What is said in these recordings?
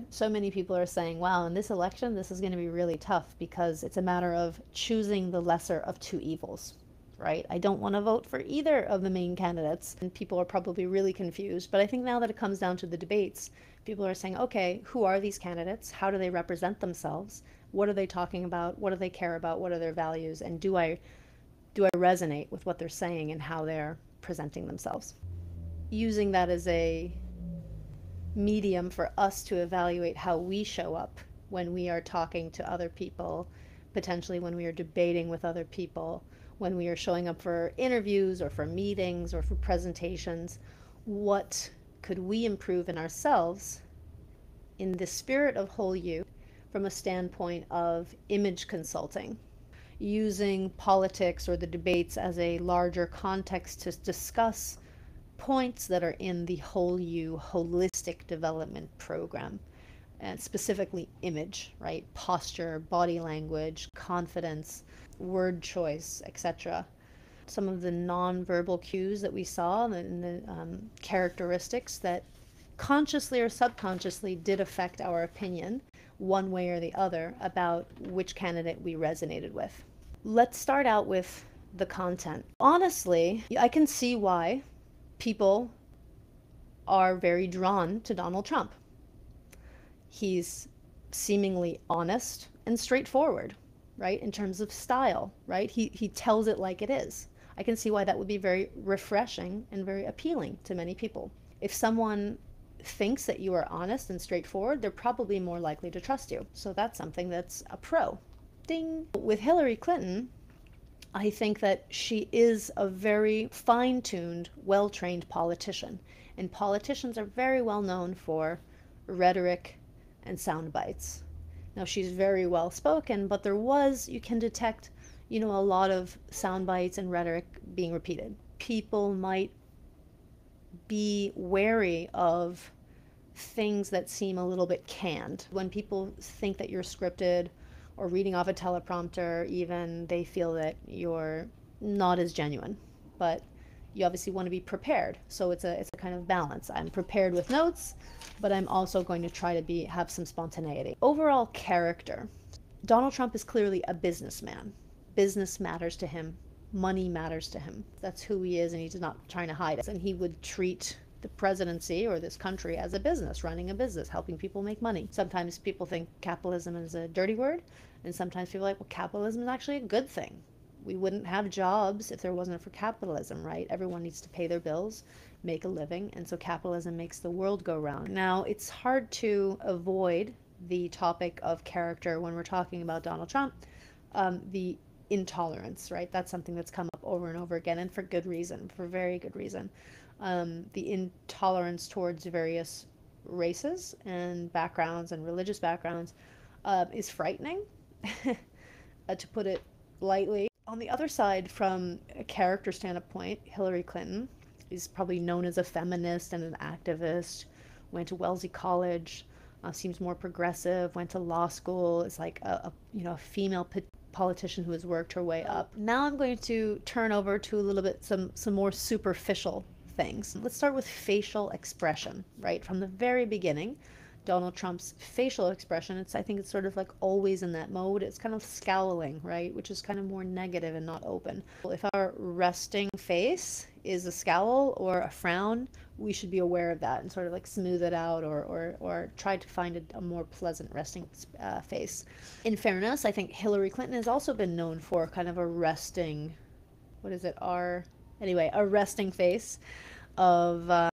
So many people are saying, wow, in this election, this is going to be really tough because it's a matter of choosing the lesser of two evils, right? I don't want to vote for either of the main candidates. And people are probably really confused. But I think now that it comes down to the debates, people are saying, okay, who are these candidates? How do they represent themselves? What are they talking about? What do they care about? What are their values? And do I resonate with what they're saying and how they're presenting themselves? Using that as a medium for us to evaluate how we show up when we are talking to other people, potentially when we are debating with other people, when we are showing up for interviews or for meetings or for presentations. What could we improve in ourselves in the spirit of whole you from a standpoint of image consulting, using politics or the debates as a larger context to discuss points that are in the Whole You Holistic Development Program, and specifically image, right? Posture, body language, confidence, word choice, etc. Some of the nonverbal cues that we saw and the characteristics that consciously or subconsciously did affect our opinion one way or the other about which candidate we resonated with. Let's start out with the content. Honestly, I can see why people are very drawn to Donald Trump. He's seemingly honest and straightforward, right? In terms of style, right? He tells it like it is. I can see why that would be very refreshing and very appealing to many people. If someone thinks that you are honest and straightforward, they're probably more likely to trust you. So that's something that's a pro. Ding. With Hillary Clinton, I think that she is a very fine-tuned, well-trained politician. And politicians are very well known for rhetoric and sound bites. Now, she's very well spoken, but you can detect, a lot of sound bites and rhetoric being repeated. People might be wary of things that seem a little bit canned. When people think that you're scripted or reading off a teleprompter, even, they feel that you're not as genuine. But you obviously want to be prepared. So it's a kind of balance. I'm prepared with notes, but I'm also going to try to have some spontaneity. Overall character. Donald Trump is clearly a businessman. Business matters to him. Money matters to him. That's who he is, and he's not trying to hide it. And he would treat the presidency or this country as a business, running a business, helping people make money. Sometimes people think capitalism is a dirty word, and sometimes people are like, well, capitalism is actually a good thing. We wouldn't have jobs if there wasn't for capitalism, right? Everyone needs to pay their bills, make a living, and so capitalism makes the world go round. Now, it's hard to avoid the topic of character when we're talking about Donald Trump, the intolerance, right? That's something that's come up over and over again, and for good reason, for very good reason. The intolerance towards various races and backgrounds and religious backgrounds is frightening, to put it lightly. On the other side, from a character standpoint, Hillary Clinton is probably known as a feminist and an activist, went to Wellesley College, seems more progressive, went to law school, is like a female politician who has worked her way up. Now I'm going to turn over to a little bit some more superficial things. Let's start with facial expression, right? From the very beginning, Donald Trump's facial expression, I think it's sort of like always in that mode. It's kind of scowling, right? Which is kind of more negative and not open. If our resting face is a scowl or a frown, we should be aware of that and sort of like smooth it out or try to find a more pleasant resting face. In fairness, I think Hillary Clinton has also been known for kind of a resting, a resting face of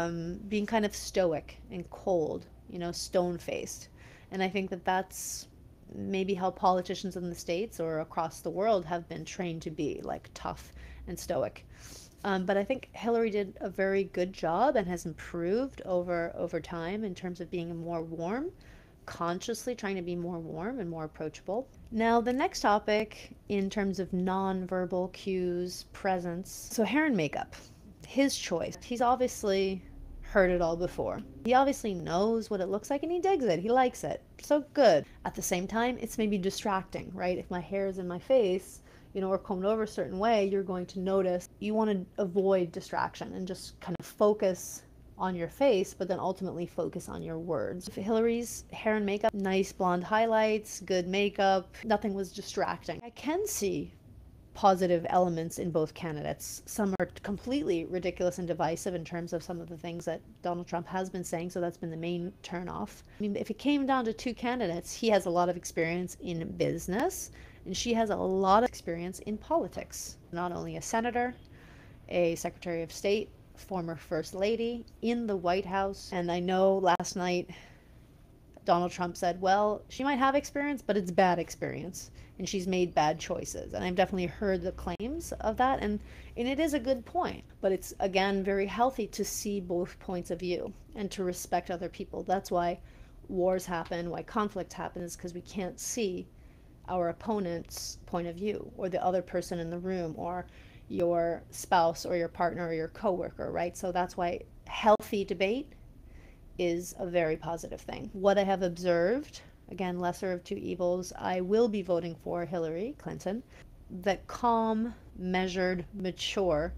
being kind of stoic and cold, stone-faced. And I think that that's maybe how politicians in the States or across the world have been trained to be, like tough and stoic. But I think Hillary did a very good job and has improved over time in terms of being more warm, consciously trying to be more warm and more approachable. Now, the next topic in terms of non-verbal cues, presence. So hair and makeup, his choice. He's obviously heard it all before. He obviously knows what it looks like and he digs it. He likes it. So good. At the same time, it's maybe distracting, right? If my hair is in my face, or combed over a certain way, you're going to notice. You want to avoid distraction and just kind of focus on your face, but then ultimately focus on your words. Hillary's hair and makeup, nice blonde highlights, good makeup, nothing was distracting. I can see positive elements in both candidates. Some are completely ridiculous and divisive in terms of some of the things that Donald Trump has been saying, so that's been the main turnoff. I mean, if it came down to two candidates, he has a lot of experience in business, and she has a lot of experience in politics. Not only a senator, a Secretary of State, former First Lady, in the White House. And I know last night Donald Trump said, well, she might have experience, but it's bad experience, and she's made bad choices. And I've definitely heard the claims of that, and it is a good point. But it's, again, very healthy to see both points of view and to respect other people. That's why wars happen, why conflict happens, because we can't see our opponent's point of view, or the other person in the room, or your spouse, or your partner, or your coworker, right? So that's why healthy debate is a very positive thing. What I have observed, again, lesser of two evils, I will be voting for Hillary Clinton. That calm, measured, mature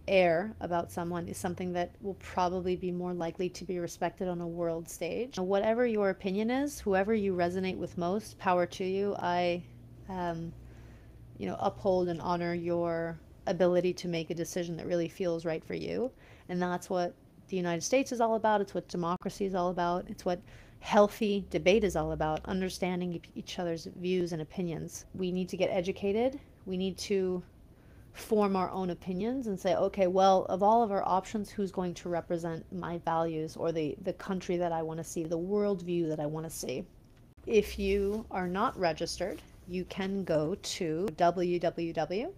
air about someone is something that will probably be more likely to be respected on a world stage. Whatever your opinion is, whoever you resonate with most, power to you. I uphold and honor your ability to make a decision that really feels right for you. And that's what the United States is all about. It's what democracy is all about. It's what healthy debate is all about, understanding each other's views and opinions. We need to get educated. We need to form our own opinions and say, okay, well, of all of our options, who's going to represent my values, or the country that I want to see, the worldview that I want to see. If you are not registered, you can go to www.vote.usa.gov.